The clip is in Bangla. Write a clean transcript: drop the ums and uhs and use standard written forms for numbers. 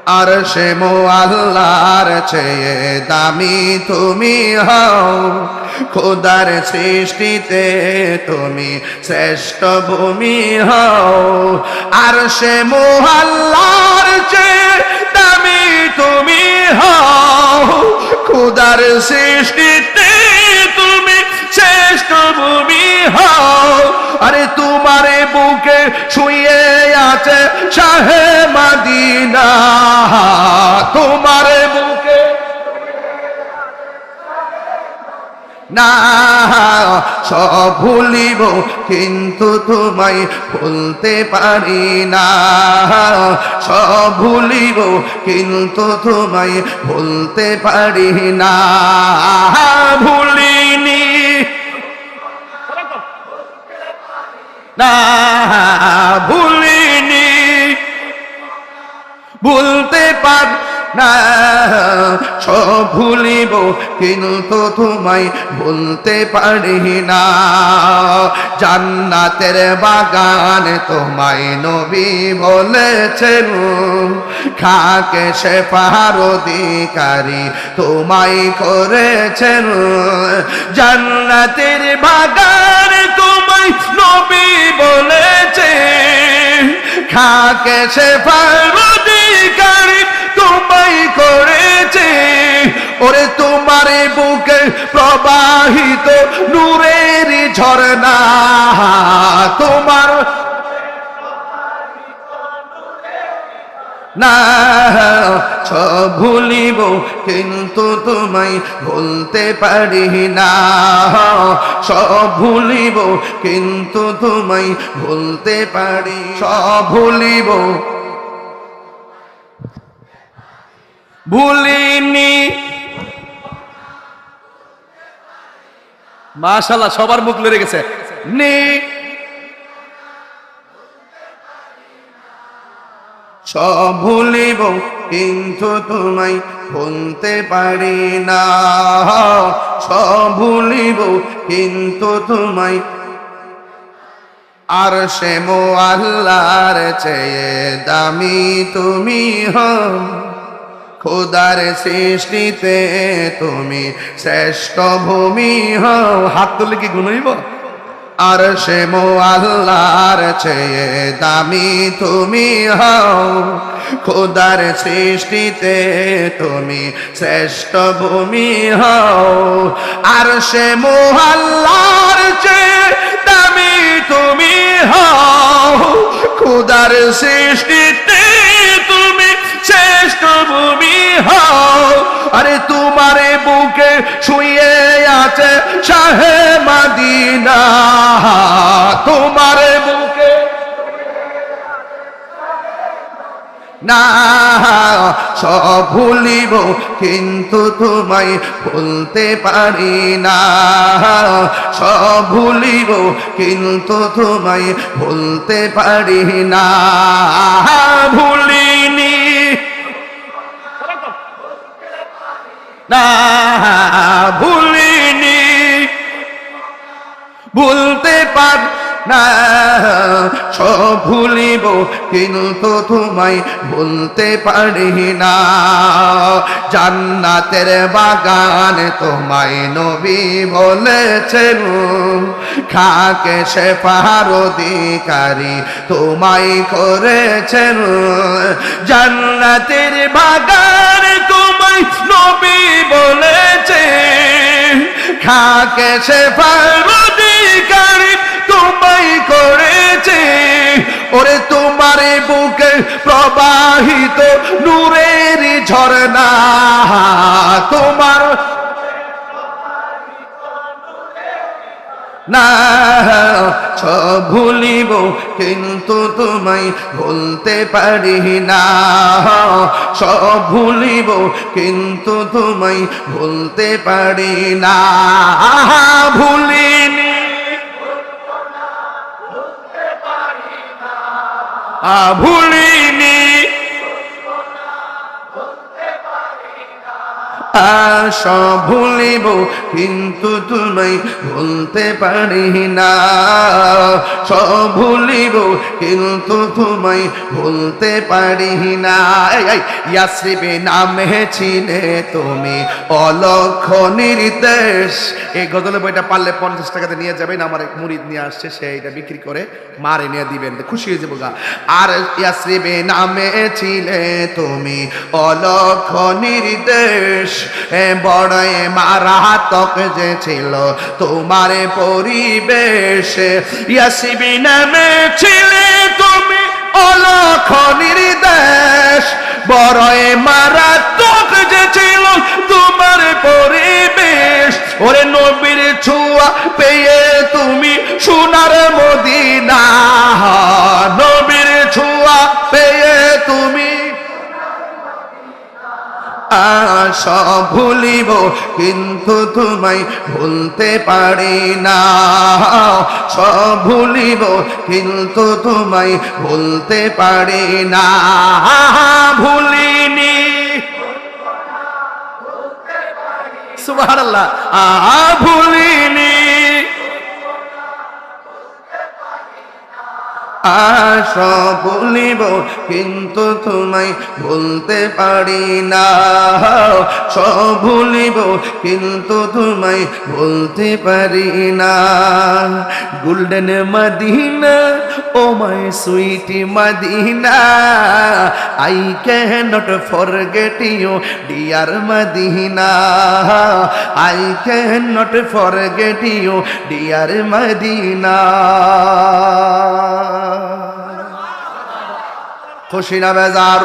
আরশে মুআল্লার চেয়ে দামি তুমি হও, খোদার সৃষ্টিতে তুমি শ্রেষ্ঠ ভূমি হও। আরশে মুআল্লার চেয়ে দামি তুমি হও, খোদার সৃষ্টিতে তুমি শ্রেষ্ঠ ভূমি হও। আরে তোমারে বুকে শুয়ে আছে শাহে মদিনা, তোমারে বুকে না সব ভুলিব কিন্তু তোমায় ভুলতে পারি না, সব ভুলিব কিন্তু তোমায় ভুলতে পারি না। ভুলিনি না, ভুলিনি, ভুলতে পার না, সব ভুলিব কিন্তু তোমায় ভুলতে পারি না। জান্নাতের বাগান তোমায় নবী বলেছেন, খাকে শেফার অধিকারী তোমায় করেছেন। জান্নাতের বাগান তোমায় নবী বলেছেন, খাকে শেফার অধিকারী তোমায় করেছে। ওরে তোমার বুকে প্রবাহিত নূরের ঝরনা, তোমার না সব ভুলিব কিন্তু তোমায় ভুলতে পারি না, সব ভুলিব কিন্তু তোমায় ভুলতে পারি, সব ভুলিব ভুলিনি। মাশাআল্লাহ, সবার মুখ লড়ে গেছে। নি সব ভুলিব কিন্তু তোমায় ভুলতে পারি না, সব ভুলিব কিন্তু তোমায়। আরশে মুআল্লার চেয়ে দামি তুমি হও, খোদার সৃষ্টিতে তুমি শ্রেষ্ঠ ভূমি হও। হাত তুলে কি গুনইব? আরশে মুআল্লার চেয়ে দামি তুমি হও, খোদার সৃষ্টিতে তুমি শ্রেষ্ঠ ভূমি হও। আরশে মুআল্লার চেয়ে দামি তুমি হও, খোদার সৃষ্টিতে তুমি শ্রেষ্ঠ ভূমি হও। আরে তোমারে বুকে শুয়ে আছে শাহে মদিনা, তোমারে বুকে না সব ভুলিব কিন্তু তোমায় ভুলতে পারি না, সব ভুলিব কিন্তু তোমায় ভুলতে পারি না। ভুলিনি না, ভুলিনি, ভুলতে পার না, সব ভুলিব কিন্তু তোমায় ভুলতে পারি না। জান্নাতের বাগান তোমায় নবী বলেছেন, খাকে শেফার অধিকারী তোমায় করেছেন। জান্নাতের বাগান তোমায় নবী বলেছেন, খাকে শেফার অধিকারী তোমায় করেছে। ওরে তোমার বুকে প্রবাহিত নূরের ঝরনা, তোমার না সব ভুলিব কিন্তু তোমায় ভুলতে পারি না, সব ভুলিব কিন্তু তোমায় ভুলতে পারি না। ভুলিনি ভুলিনি সব ভুলিব কিন্তু তোমায় ভুলতে পারি না, সব ভুলিব কিন্তু তোমায় ভুলতে পারি না। ইয়াসরিবে নামে ছিলে তুমি অলক্ষ নির্দেশ। এই গজলের বইটা পারলে 50 টাকাতে নিয়ে যাবেন, আমার এক মুরিদ নিয়ে আসছে, সে এটা বিক্রি করে মার এনে দিবেন, খুশি হয়ে যাবো গা। আর ইয়াসরিবে নামে ছিলে তুমি অলক্ষ নির্দেশ, বড় মারাত্মক যে ছিল তোমার পরিবেশ। ইয়াসরিবে নামে ছিলে তুমি অলক্ষ নির্দেশ, বড় মারাত্মক যে ছিল তোমার পরিবেশ। ওরে নবীর ছোঁয়া পেয়ে তুমি সোনার মদিনা, নবীর ছোঁয়া পেয়ে তুমি সব ভুলিব কিন্তু তোমায় ভুলতে পারি না, সব ভুলিব কিন্তু তোমায় ভুলতে পারি না। ভুলিনি সুবহানাল্লাহ, ভুলিনি সব ভুলিব কিন্তু তোমায় ভুলতে পারি না, সব ভুলিব কিন্তু তোমায় ভুলতে পারি না। Golden Medina o my sweet Medina, I can not forget you dear Medina, I can not forget you dear Medina. খুশি না বেজার?